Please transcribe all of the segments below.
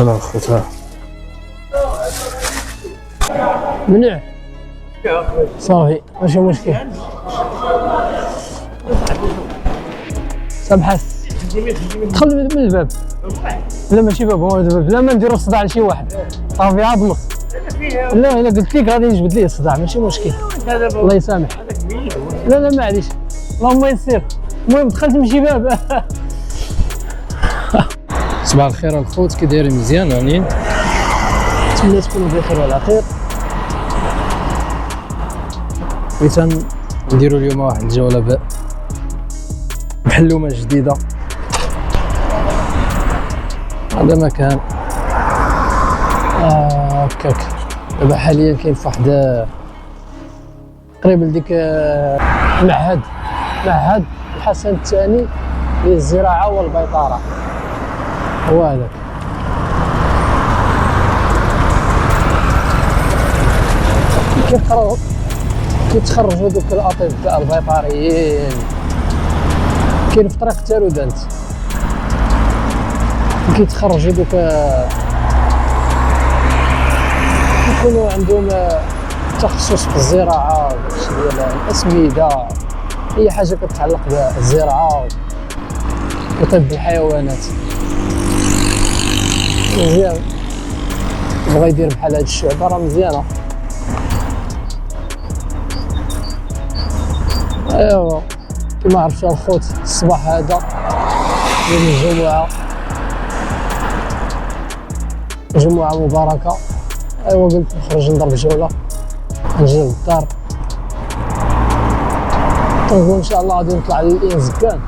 انا خوتها منيح صافي ماشي مشكل. سبحث دخل من الباب. لا ماشي باب هو الباب. لا ما نديرو الصداع لشي واحد صافي عاد نص. لا الا قلت لك غادي نجبد ليه الصداع ماشي مشكل. الله يسامح. لا لا معليش اللهم يسير. المهم دخلت من شي باب. صباح الخير الخوت كي دايرين مزيان رانيين؟ نتمنى تكونوا بخير وعلى خير. بغيت نديرو اليوم واحد الجولة بحلومة جديدة. هذا مكان هكاك دابا حاليا كاين فواحد قريب لديك معهد الحسن الثاني للزراعة والبيطرة هو هذاك. كيتخرجوا دوك الاطباء البيطريين. كاين في طريق تارودانت كيتخرجوا دوك يكونوا عندهم تخصص في الزراعه داكشي ديال الاسمده اي حاجه كتعلق بالزراعه وطب الحيوانات. مزيان بغا يدير بحال هاد الشعبه راه مزيانه. ايوا كما عرفتوا الخوت الصباح هذا يوم الجمعه جمعه مباركه. ايوا قلت نخرج نضرب جوله نجي للدار نقول ان شاء الله غادي نطلع للإنزكان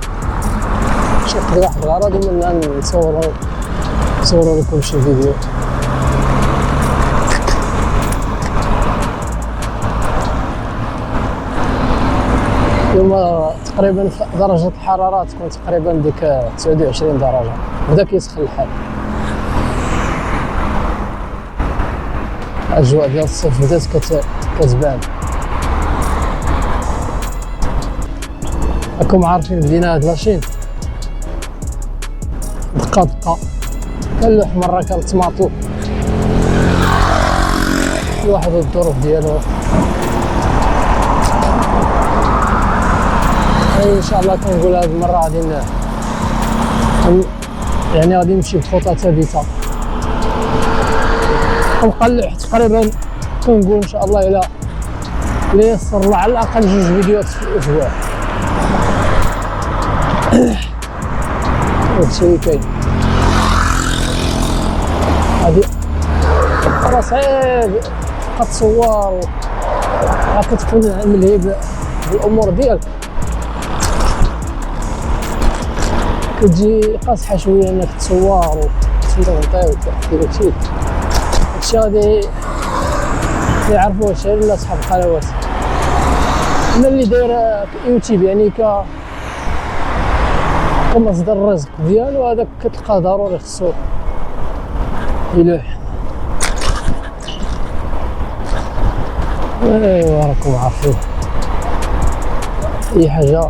شي نقضي واحد الغرض ومن نصوروا لكم شي فيديو. اليوم تقريبا درجة الحرارة تكون تقريبا ديك 29 درجة. بدا كيسخن الحال. الأجواء ديال الصيف بدات كتبان. راكم عارفين بدينا هاد لاشين دقة دقة. كان لوح مرة كان تماطو كل واحد والظروف ديالو. ان شاء الله كنقول هاد المره غادي يعني غادي نمشي بخطى ثابته ونقلع تقريبا. كنقول ان شاء الله الى يسر الله على الاقل 2 فيديوهات في الاسبوع. هادشي اللي كاين. هادي راه صعيب كتصور كتكون ملهي بالامور ديالك كتجي قاصحه شويه انك تصور وتنغطي وتحكي داكشي. هادشي غادي يعرفوه هادشي الا صحاب القنوات. انا اللي داير يوتيوب يعني كمصدر الرزق ديالو هذاك كتلقاه ضروري خصو يلوح. ايوا راكم عارفين اي حاجه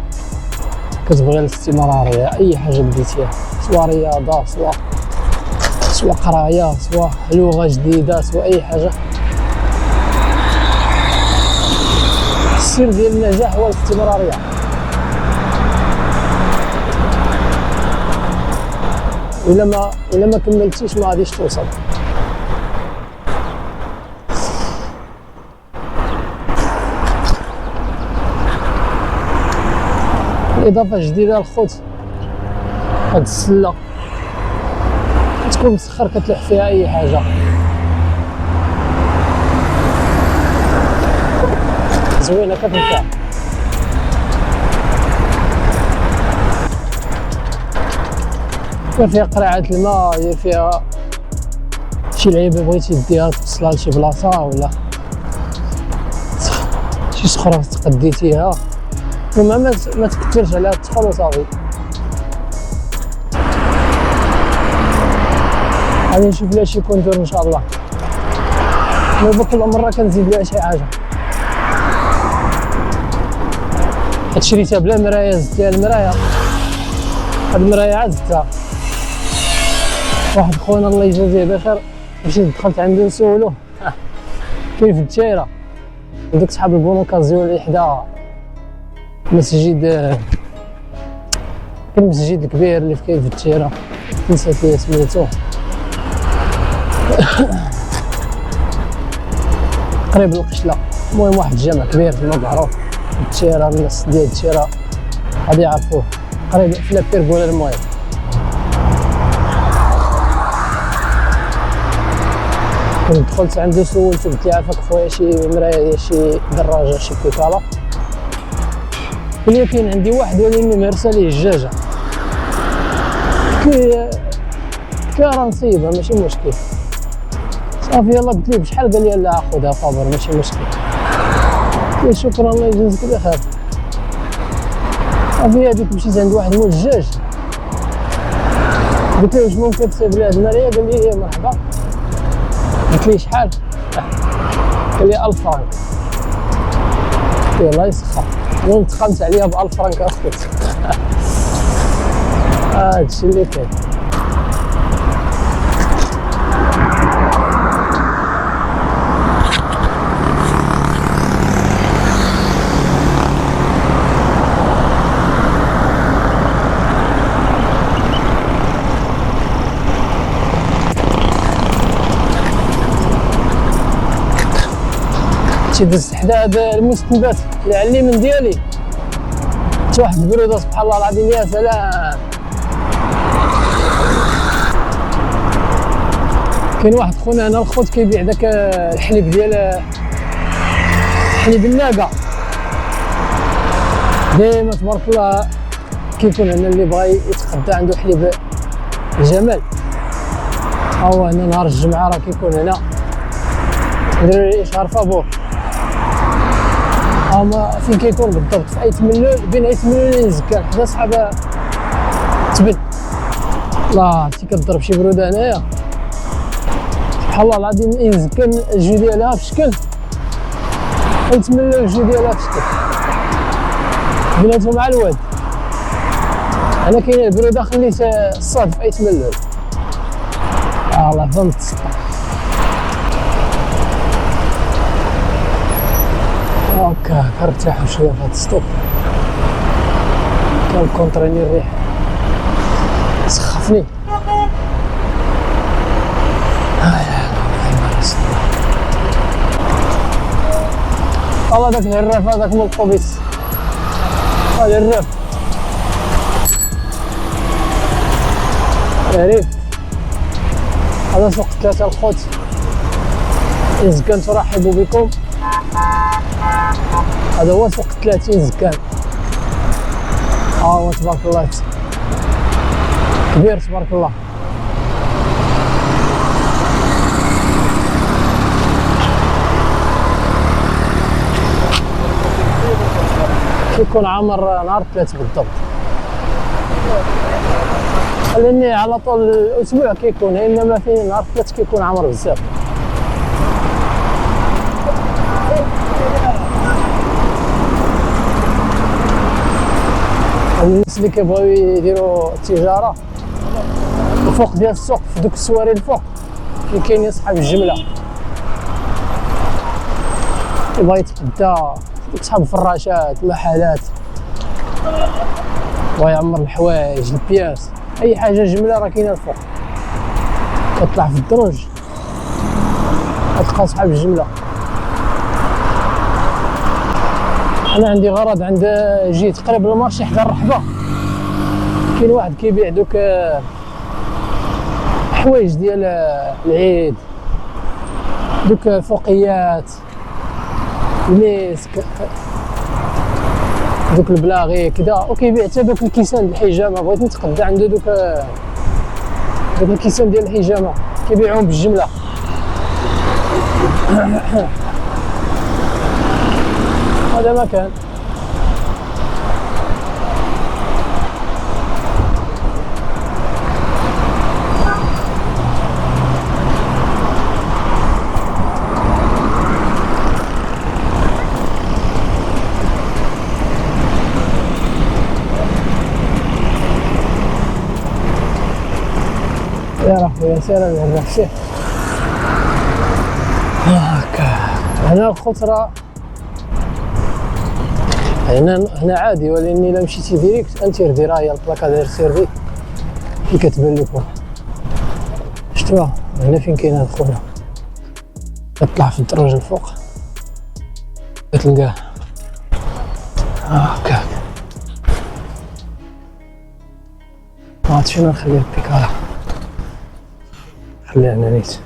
كتبغي الاستمراريه. اي حاجه بديتيها سواء رياضه سواء قرايه سواء لغه جديده سواء اي حاجه السر ديال النجاح هو الاستمراريه. الا ما كملتيش ما غاديش توصل. اضافه جديده الخوت هاد السله تكون مسخر كتلوح فيها اي حاجه. زوينه كتنفع. يدير فيها قرعه الماء يدير فيها شي لعيبه بغيتي ديها توصلها لشي بلاصه ولا شي صخره تقديتيها. المهم ما تكثرش عليها تدخل وصافي. غادي نشوف لها شي كونتور ان شاء الله. دابا كل مره كنزيد لها شي حاجه. هاد شريتها بلا مرايه زدت لها المرايه. هاد المرايه عاد زدتها واحد خونا الله يجازيه بخير مشيت دخلت عنده نسولو كاين في الدايره وداك صحاب البونوكازيون اللي حدا مسجد كاين المسجد الكبير اللي كاين في الدايره نسيت ليه سميتو قريب للقشله. المهم واحد الجامع كبير في معروف في الدايره الناس ديال الدايره غادي يعرفوه قريب في لابيرغولا. المهم كنت دخلت عنده سولتو قلت له عافاك خويا شي مرايه شي دراجه شي بيكالا قال لي كاين عندي واحد ولكن مهرسه ليه الجاجه راه نصيبها ماشي مشكل صافي يلا قلت ليه بشحال قال لي لا خذها فابور ماشي مشكل قلت له شكرا الله يجازيك بخير صافي هذيك مشيت عند واحد مول الدجاج قلت له واش ممكن تسيب لي هاد المرايه قال لي ايه مرحبا قلت لي شحال قال لي 1000 فرانك قلت له الله يسخر المهم تخمت عليا ب 1000 فرانك اخويا هادشي اللي كاين. شي دزت حدا هاد المستنبات اللي على اليمين ديالي شي واحد البروده سبحان الله العظيم يا سلام. كاين واحد خونا هنا الخوت كيبيع داك الحليب ديال حليب الناقه ديما تبارك الله كيكون هنا اللي بغى يتقدى عنده حليب الجمال ها هو هنا نهار الجمعه راه كيكون هنا دراري شهر فابور. هما فين كيكون بالضبط في ايت ملول بين ايت ملول وزكان حدا صحاب تبن الله عرفتي كضرب شي بروده هنايا سبحان الله العظيم يزكن الجو ديالها في شكل ايت ملول الجو ديالها في شكل بيناتهم مع الواد. انا كاينه البروده خليت الصاد في ايت ملول الله فهمت هاكا كنرتاحو شويه في هاد السطوب كنكونطريني الريح سخفني والله داك الهراف هذاك مول الطوبيس هذا الهراف عريف هذا سوق 3 الخوت زكان ترحب بكم. هذا هو سوق 30 زكان ها هو تبارك الله كبير تبارك الله. كيكون عامر نهار 3 بالضبط لاني على طول الاسبوع كيكون انما في نهار 3 كيكون عامر بزاف. الناس اللي كيبغيو يديروا التجاره الفوق ديال السوق في دوك السواري الفوق فين كاينين صحاب الجمله يبغى يتقدى دوك صحاب الفراشات المحلات بغا يعمر الحوايج البياس اي حاجه جمله راه كاينه الفوق كتطلع في الدروج كتلقى صحاب الجمله. انا عندي غرض عند جيت قريب للمارشي حدا الرحبه كاين واحد كيبيع دوك حوايج ديال العيد دوك فوقيات الميسك دوك البلاغي كدا وكيبيع حتى دوك الكيسان ديال الحجامه بغيت نتقدى عنده دوك الكيسان ديال الحجامه كيبيعوهم بالجمله هذا مكان يا خويا سير نرجع سير هاكا. هنا الخطرة هنا عادي، ولكن الا مشيتي ديريكت انتير دي راهي البلاكا داير سيرفي كي كتبان لك فوق. شفتوها هنا فين كاين هاد خويا، كتطلع في الدرج الفوق كتلقاه هاكا. عرفت شنو نخلي البيكالا، خليها هنا نيت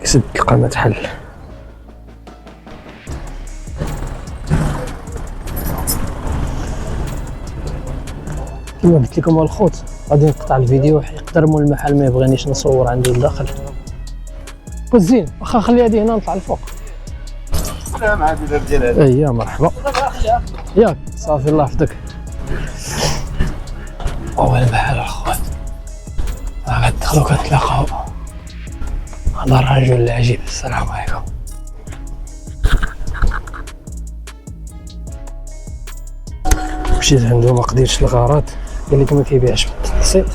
كسد القناة تحل. كما قلت لكم الخوت غادي نقطع الفيديو، يقدر مول المحل ما يبغينيش نصور عنده لداخل. كنت زين واخا نخلي هذه هنا نطلع الفوق. السلام عليكم الرجال. اييه مرحبا ياك صافي الله يحفظك. هو المحل الخوات غتدخلو كتلاقاو هذا الرجل العجيب. السلام عليكم. مشيت عنده ما قديرش الغرض، قال لك ما كيبيعش بالتقسيط،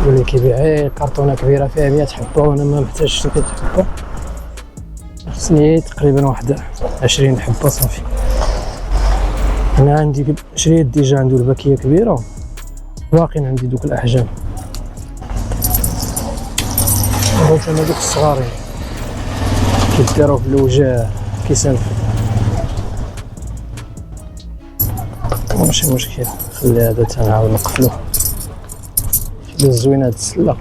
قال لي كيبيع غير كرتونه كبيره فيها 100 حبه وانا ما محتاجش 100 حبه، خصني تقريبا واحد 20 حبه صافي. انا عندي شريت ديجا عنده الباكيه كبيره، باقيين عندي دوك الاحجام، بغيت انا دوك الصغارين كيدارو في الوجه كيسانفو. ماشي مشكل، خلي هذا تنعاود نقفلوه. شي زوينه هاد السله،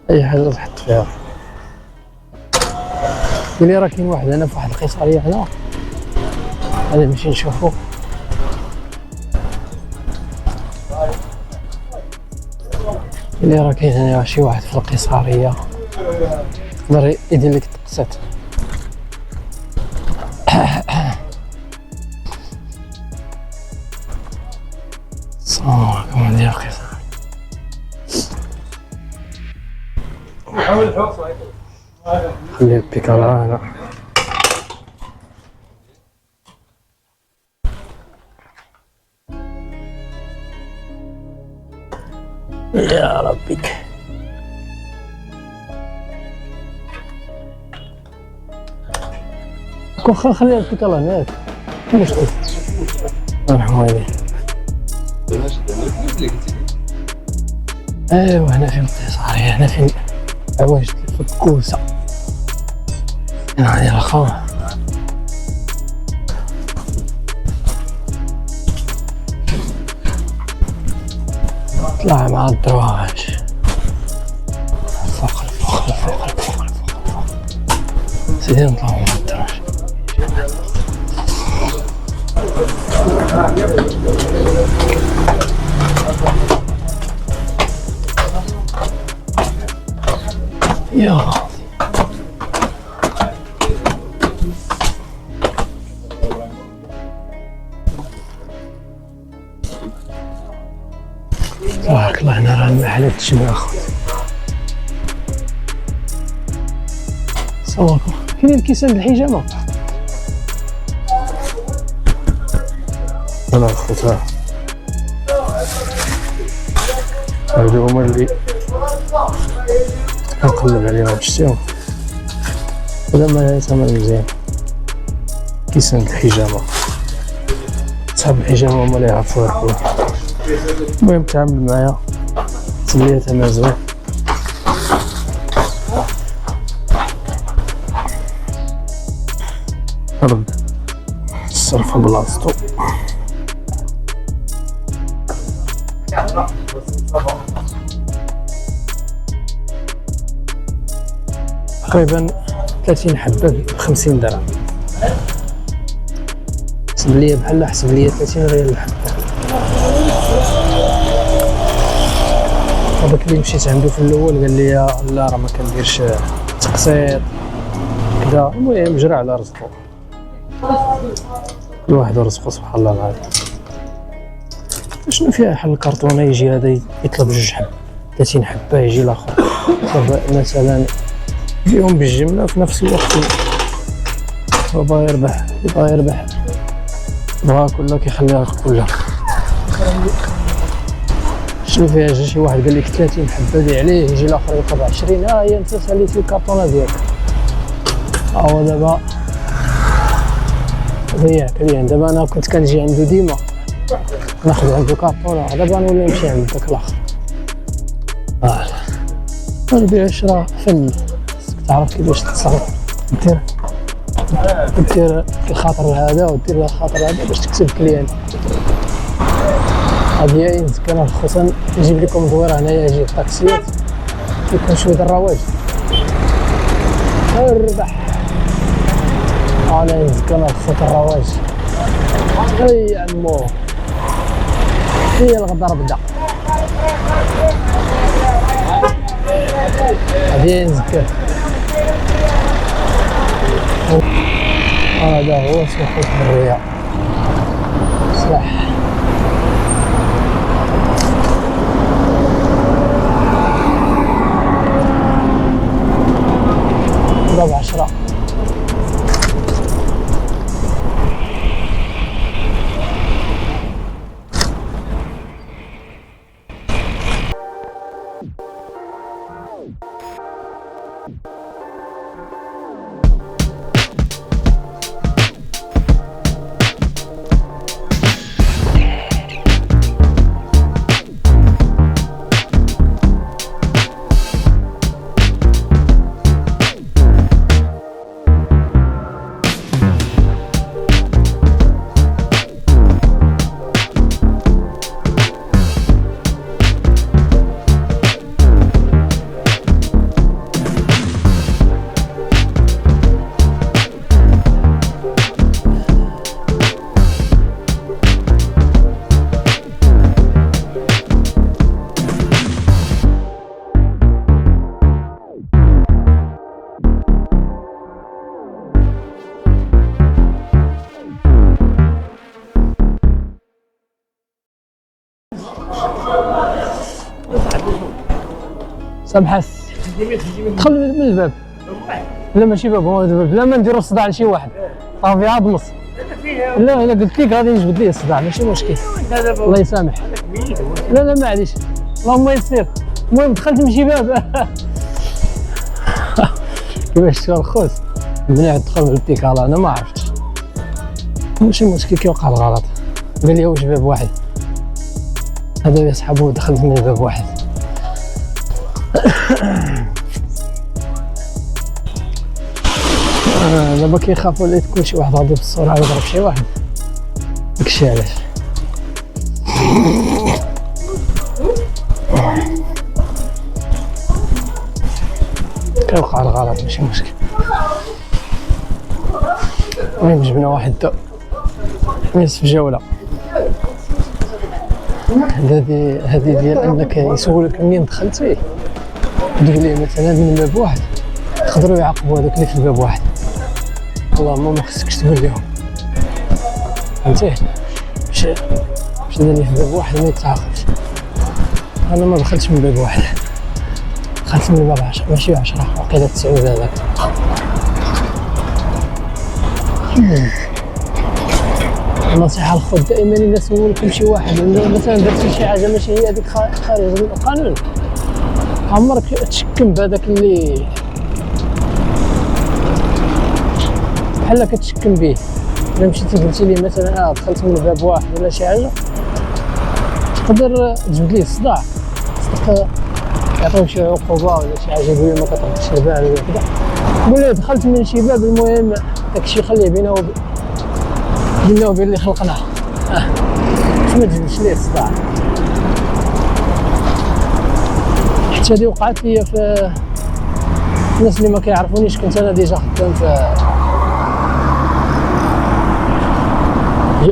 اي حاجه تحط فيها. قال لي راه كاين واحد هنا في واحد القيصريه هنا، غادي نمشي نشوفو. قال لي راه كاين هنا شي واحد في القيصريه يقدر يدير لك التقسيط. السلام عليكم. عندي القيصر خلي البيكالا هنا. يا ربي واخا خلي البيكالا هناك مشكل. مرحبا بك. ايوا هنا فين القيصرية، هنا فين عواجد الفكوسة، هنا هادي الخا. طلع مع الدراج الفوق الفوق الفوق الفوق الفوق. سيدي نطلعو مع الدراج. يا غادي تبارك الله. هنا راه المحلات تجمع اخويا. السلام عليكم. كاينين الكيسان د الحجامه انا خوتها، هادو هما اللي كنقلب عليهم. شتيهم زعما ثمن مزيان. كيسان د الحجامه، صحاب الحجامه هما اللي يعرفوا يربحوا. المهم تعامل معايا تبليه ثمن زوين. رد الصرف بلاصتو. تقريبا 30 حبة ب50 درهم. حسب ليا بحال حسب ليا 30 ريال الحبة. هذاك اللي مشيت عنده في الاول قال لي لا راه ما كنديرش تقسيط كذا. المهم جرى على رزقو، كل واحد ورزقو سبحان الله العظيم. شنو فيها حل الكرتونه يجي هذا يطلب 2 حب 30 حبه، يجي الاخر مثلا يبيعهم بالجمله في نفس الوقت، هو باغي يربح بغا كلها كيخليها كلها. شنو فيها؟ جا شي واحد قال لك 30 حبه دي عليه، يجي الاخر يطلب 20. هي انت ساليتي الكارطونه ديالك. هو دابا كليان. دابا انا كنت كنجي عنده ديما ناخذ عنده كارطونه، دابا نولي نمشي عند داك الاخر. البيع والشراء فن، خصك تعرف كيفاش تتصرف، دير الخاطر هذا ودير الخاطر هذا باش تكسب كليان. هادي هي كان خصوصا نجيب لكم دويره هنايا، يجي الطاكسيات كيكون شويه د الرواج. اربح انا كان خصوصا الرواج. اي عمو هي الغدار بدا. هادي نزكر. هذا هو سوق الحرية. صح. ضرب 10. سامحس دخل من الباب. لا ماشي باب، هو الباب. لا ما نديرو الصداع لشي واحد صافي عاد نص. لا الا قلت لك غادي نجبد ليه الصداع ماشي مشكل. الله يسامح. لا معليش اللهم يسير. المهم دخلت من شي باب. كيفاش تشوف الخوت مليح تدخل من البيكالا. انا ما عرفتش ماشي مشكل كيوقع الغلط. قال لي واش باب واحد هذا يسحبو. دخلت من باب واحد. دابا كيخافوا اللي تكون شي واحد غادي بالسرعه يضرب شي واحد، داكشي علاش. كيوقع الغلط ماشي مشكل. المهم جبنا واحد نصف جوله. هذه ديال انك يسولك منين دخلتي، تقول ليه مثلا من باب واحد، يقدروا يعاقبوا هذاك اللي في الباب واحد. اللهم ما خصكش تقول لهم فهمتي. باش اللي في باب واحد ما يتعاقبش. انا ما دخلتش من باب واحد، دخلت من باب 10 ماشي 10 وقيله 9 هذاك. النصيحة الخوت دائما إلا سولكم شي واحد مثلا درتي شي حاجة ماشي هي هذيك خارج القانون، عمرك تشكم بهذاك اللي بحال كتشكم به. إلا مشيتي قلتي ليه مثلا دخلت من باب واحد ولا شي حاجة، تقدر تجبد ليه الصداع، صدق يعطيوك شي عقوبة ولا شي حاجة، يقول لي ما كتردش البال ولا كذا. قول ليه دخلت من شي باب، المهم داكشي خليه بينه وبين اللي خلقناه. ما تجبدش ليه الصداع. حتى هادي وقعت لي في الناس اللي ما كيعرفونيش. كنت انا ديجا خدام في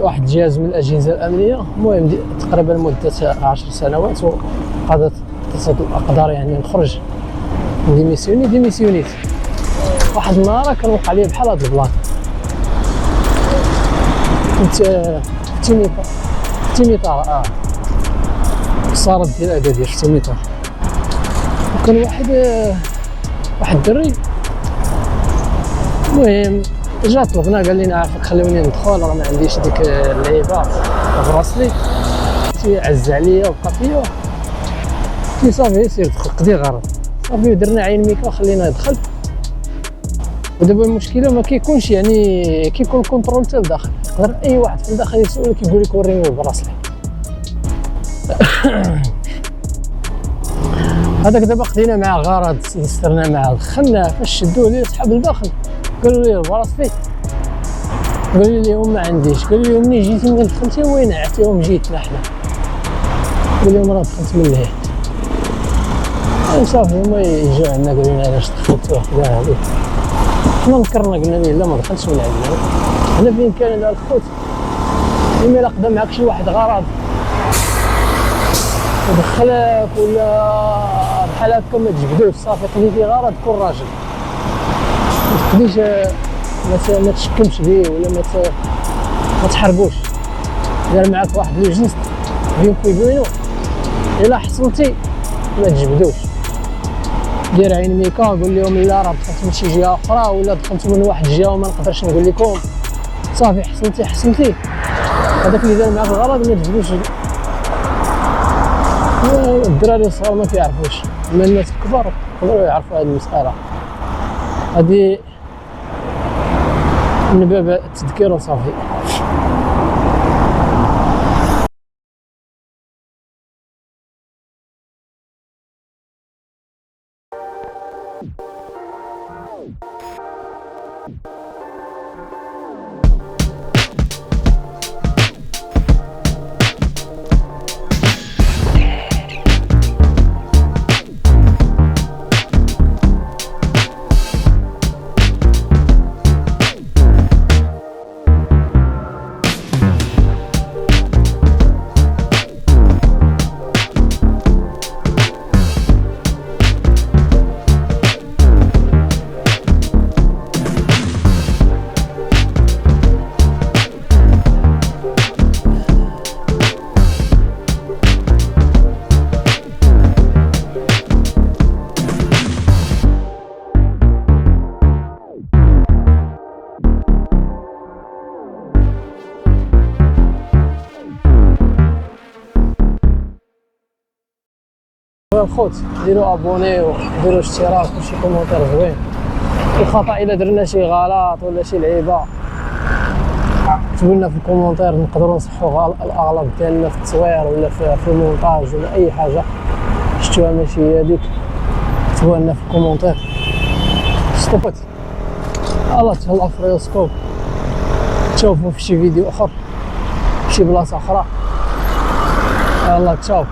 واحد الجهاز من الاجهزه الامنيه، المهم تقريبا مده 10 سنوات، وقادت تصل الاقدار يعني نخرج ديميسيونيت. واحد النهار كان وقع لي بحال هاد البلان. كنت في تيميطار صارت ديال اكادير في تيميطار، وكان واحد الدري المهم جا طلبنا قال لنا عافاك خلوني ندخل راه ما عنديش ديك اللعيبه براسلي، عز عليا وبقى فيا قلت صافي سير دخل قضي غرض صافي درنا عين ميكا خلينا يدخل. ودابا المشكله ما كيكونش يعني كيكون الكونترول حتى لداخل، يقدر اي واحد في الداخل يسولك يقول لك وريني البراسلي. هذاك دابا خدينا معاه غرض استرنا معاه دخلنا فاش شدوه لي صحاب الداخل قالوا لي البراسلي، قال لهم ما عنديش، قال لهم منين جيتي من دخلتي وين عرفتيهم جيتنا حنا، قال لهم راه دخلت من الهيد. صافي هما يجوا عندنا قالوا لنا علاش دخلتوه كذا هذيك، حنا نكرنا قلنا ليه لا ما دخلتش من عندنا، حنا بإمكاننا الخوت إما إلا قدا معاك شي واحد غرض ودخلك ولا بحال هكا ما تجبدوش صافي قضيتي غرض كون راجل، ما تقديش ما تشكمش بيه ولا ما تحرقوش. دار معاك واحد لو جيست بين في بينو الا حصلتي ما تجبدوش، دير عين ميكا قول لهم لا راه دخلت من شي جهه اخرى ولا دخلت من واحد الجهه وما نقدرش نقول لكم، صافي حصلتي هذاك اللي دار معاك الغرض ما تجبدوش. الدراري الصغار ما كيعرفوش، اما الناس الكبار يقدروا يعرفوا هذه المساله هذه من باب التذكير وصافي. الخوت ديروا ابوني وديروا اشتراك وشي كومونتير زوين، الخطا الا درنا شي غلط ولا شي لعيبه كتبوا لنا في الكومونتير نقدروا نصحوا الاغلاط ديالنا في التصوير ولا في المونتاج ولا اي حاجه شفتوها ماشي هي هذيك كتبوها لنا في الكومونتير. ستوبت الله تهلا في ريوسكوب، تشوفوا في شي فيديو اخر في شي بلاصه اخرى. يلا تشاو.